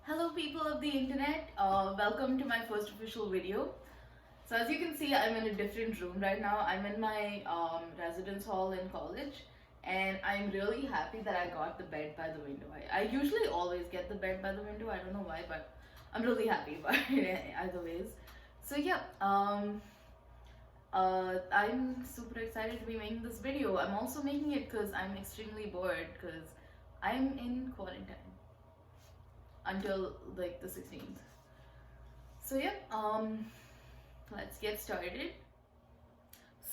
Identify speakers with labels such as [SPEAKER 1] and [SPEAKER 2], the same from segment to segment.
[SPEAKER 1] Hello people of the internet, welcome to my first official video. So as you can see, I'm in a different room right now. I'm in my residence hall in college, and I'm really happy that I got the bed by the window. I usually always get the bed by the window, I don't know why, but I'm really happy about it either ways. So yeah, I'm super excited to be making this video. I'm also making it because I'm extremely bored because I'm in quarantine until like the 16th. So yeah, let's get started.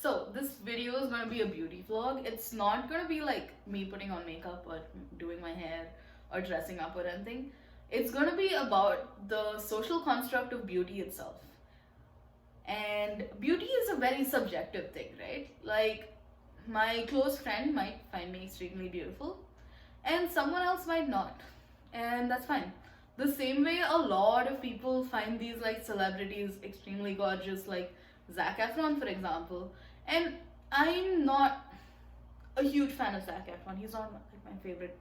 [SPEAKER 1] So this video is gonna be a beauty vlog. It's not gonna be like me putting on makeup or doing my hair or dressing up or anything. It's gonna be about the social construct of beauty itself. And beauty is a very subjective thing, right? Like my close friend might find me extremely beautiful and someone else might not, and that's fine. The same way a lot of people find these like celebrities extremely gorgeous, like Zac Efron for example, and I'm not a huge fan of Zac Efron. He's not like my favorite,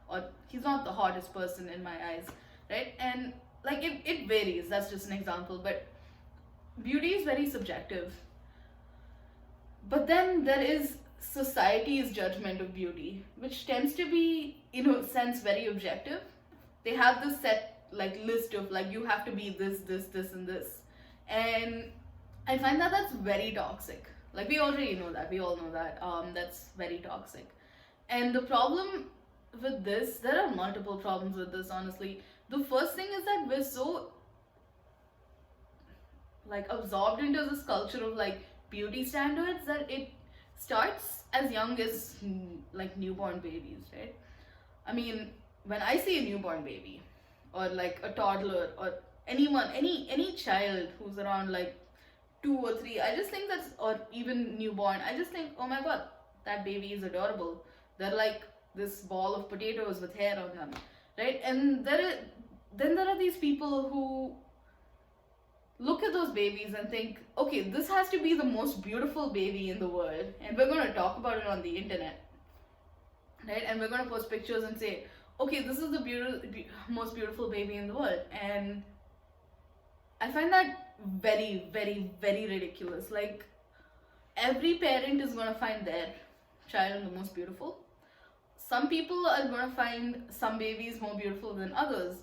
[SPEAKER 1] or he's not the hottest person in my eyes, right? And like it varies, that's just an example, but beauty is very subjective. But then there is society's judgment of beauty, which tends to be, in a sense, very objective. They have this set like list of like you have to be this, and this, and I find that that's very toxic. Like we already know that, we all know that. That's very toxic. And the problem with this, there are multiple problems with this. Honestly, the first thing is that we're so like absorbed into this culture of like beauty standards that it starts as young as like newborn babies, right? I mean, when I see a newborn baby or like a toddler or anyone, any child who's around like 2 or 3, I just think that's, or even newborn, I just think, oh my god, that baby is adorable. They're like this ball of potatoes with hair on them, right? And then there are these people who look at those babies and think, okay, this has to be the most beautiful baby in the world, and we're going to talk about it on the internet, right? And we're going to post pictures and say, okay, this is the most beautiful baby in the world. And I find that very, very, very ridiculous. Like, every parent is going to find their child the most beautiful. Some people are going to find some babies more beautiful than others,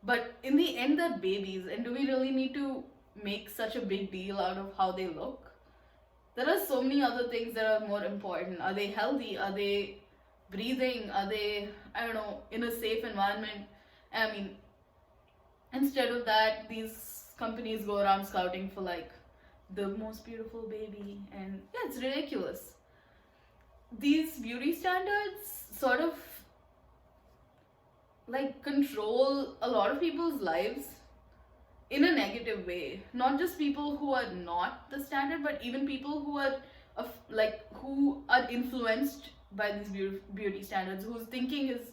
[SPEAKER 1] but in the end, they're babies. And do we really need to make such a big deal out of how they look? There are so many other things that are more important. Are they healthy? Are they breathing? Are they, I don't know, in a safe environment? I mean, instead of that, these companies go around scouting for like the most beautiful baby, and yeah, it's ridiculous. These beauty standards sort of like control a lot of people's lives in a negative way. Not just people who are not the standard, but even people who are like who are influenced by these beauty standards, whose thinking is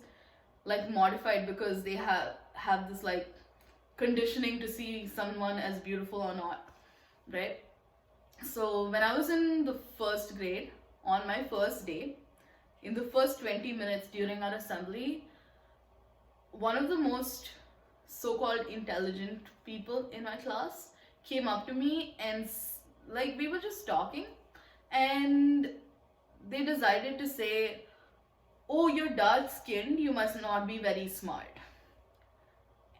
[SPEAKER 1] like modified because they have this like conditioning to see someone as beautiful or not, right? So when I was in the first grade, on my first day, in the first 20 minutes during our assembly, one of the most so-called intelligent people in my class came up to me and like we were just talking, and they decided to say, oh, you're dark skinned, you must not be very smart.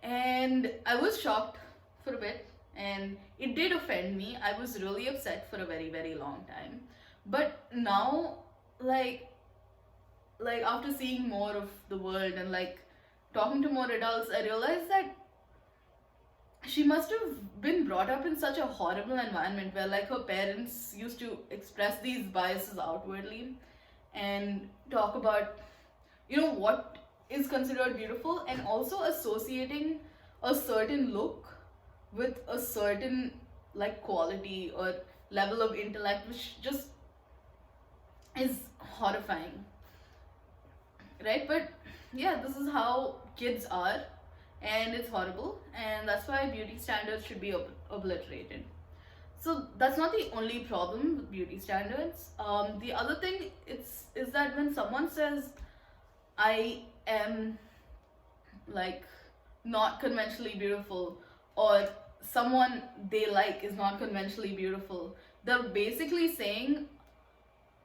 [SPEAKER 1] And I was shocked for a bit, and it did offend me. I was really upset for a very, very long time. But now, like after seeing more of the world and like talking to more adults, I realized that she must have been brought up in such a horrible environment where like her parents used to express these biases outwardly and talk about, you know, what is considered beautiful, and also associating a certain look with a certain like quality or level of intellect, which just is horrifying, right? But yeah, this is how kids are, and it's horrible, and that's why beauty standards should be obliterated. So that's not the only problem with beauty standards. The other thing is that when someone says, I am like not conventionally beautiful, or someone they like is not conventionally beautiful. They're basically saying,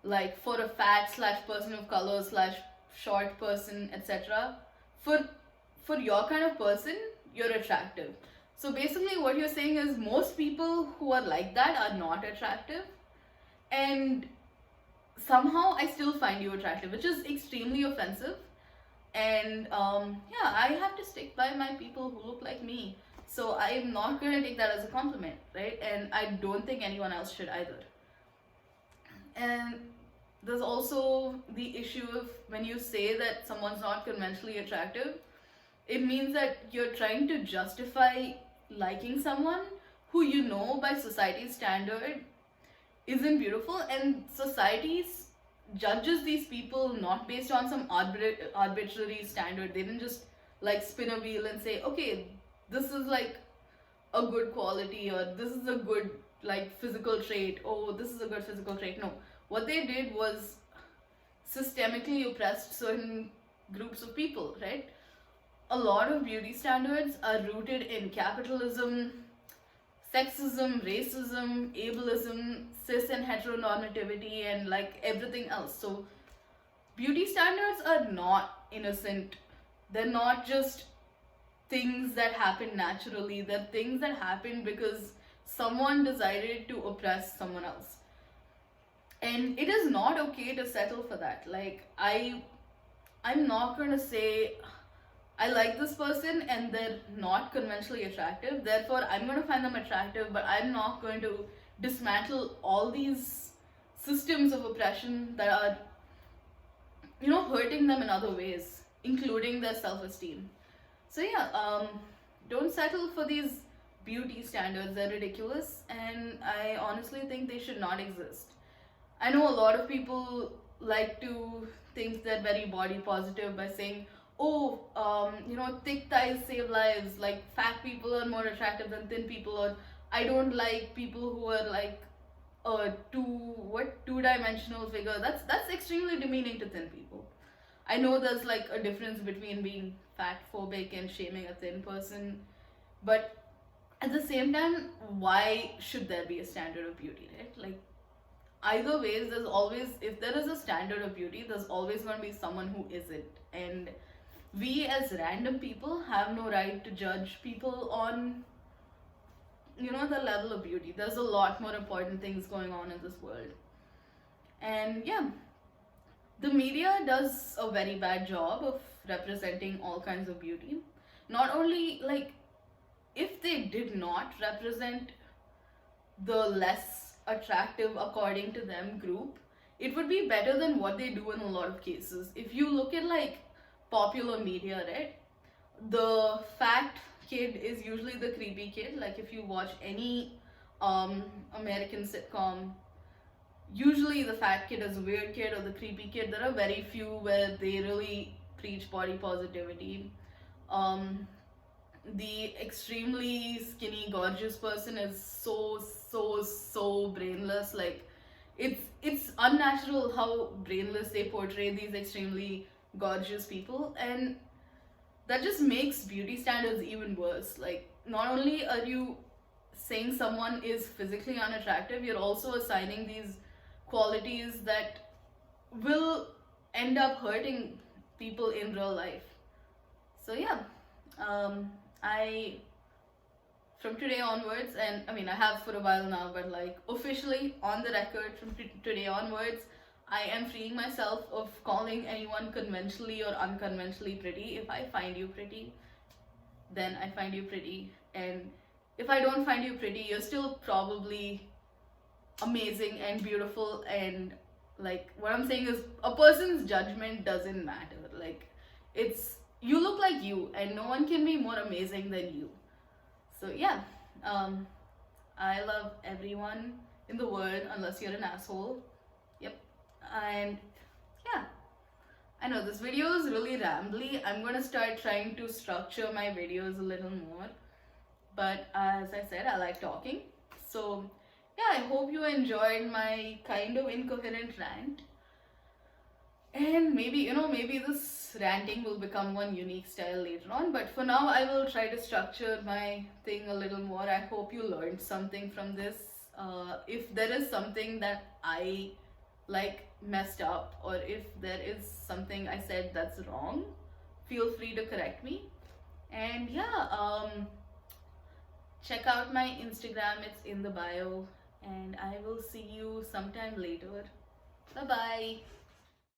[SPEAKER 1] like, for a fat slash person of color slash short person, etc., for for your kind of person, you're attractive. So basically what you're saying is most people who are like that are not attractive, and somehow I still find you attractive, which is extremely offensive. And yeah, I have to stick by my people who look like me. So I'm not going to take that as a compliment, right? And I don't think anyone else should either. And there's also the issue of when you say that someone's not conventionally attractive, it means that you're trying to justify liking someone who you know by society's standard isn't beautiful, and society judges these people not based on some arbitrary standard. They didn't just like spin a wheel and say, okay, this is like a good quality, or this is a good like physical trait, oh, this is a good physical trait. No, what they did was systemically oppressed certain groups of people, right? A lot of beauty standards are rooted in capitalism, sexism, racism, ableism, cis and heteronormativity, and like everything else. So, beauty standards are not innocent. They're not just things that happen naturally, they're things that happen because someone decided to oppress someone else. And it is not okay to settle for that. Like, I'm not going to say I like this person and they're not conventionally attractive, therefore I'm going to find them attractive, but I'm not going to dismantle all these systems of oppression that are, hurting them in other ways, including their self-esteem. So yeah, don't settle for these beauty standards. They're ridiculous, and I honestly think they should not exist. I know a lot of people like to think they're very body positive by saying, oh, thick thighs save lives, like fat people are more attractive than thin people, or I don't like people who are like a two-dimensional figure. That's extremely demeaning to thin people. I know there's like a difference between being fat phobic and shaming a thin person, but at the same time, why should there be a standard of beauty, right? Like, either ways, there's always, if there is a standard of beauty, there's always going to be someone who isn't. And we as random people have no right to judge people on, the level of beauty. There's a lot more important things going on in this world. And yeah, the media does a very bad job of representing all kinds of beauty. Not only, like, if they did not represent the less attractive according to them group, it would be better than what they do in a lot of cases. If you look at like popular media, right, the fat kid is usually the creepy kid. Like, if you watch any American sitcom, usually the fat kid is a weird kid or the creepy kid. There are very few where they really preach body positivity. The extremely skinny gorgeous person is so brainless. Like, it's unnatural how brainless they portray these extremely gorgeous people, and that just makes beauty standards even worse. Like, not only are you saying someone is physically unattractive, you're also assigning these qualities that will end up hurting people in real life. So yeah, I from today onwards, and I mean I have for a while now, but like officially on the record from today onwards, I am freeing myself of calling anyone conventionally or unconventionally pretty. If I find you pretty, then I find you pretty, and if I don't find you pretty, you're still probably amazing and beautiful. And like, what I'm saying is, a person's judgment doesn't matter. Like, it's, you look like you, and no one can be more amazing than you. So yeah, I love everyone in the world unless you're an asshole. Yep. And yeah, I know this video is really rambly. I'm gonna start trying to structure my videos a little more, but as I said, I like talking. So yeah, I hope you enjoyed my kind of incoherent rant. And maybe, maybe this ranting will become one unique style later on. But for now, I will try to structure my thing a little more. I hope you learned something from this. If there is something that I like messed up, or if there is something I said that's wrong, feel free to correct me. And yeah, check out my Instagram, it's in the bio. And I will see you sometime later. Bye bye.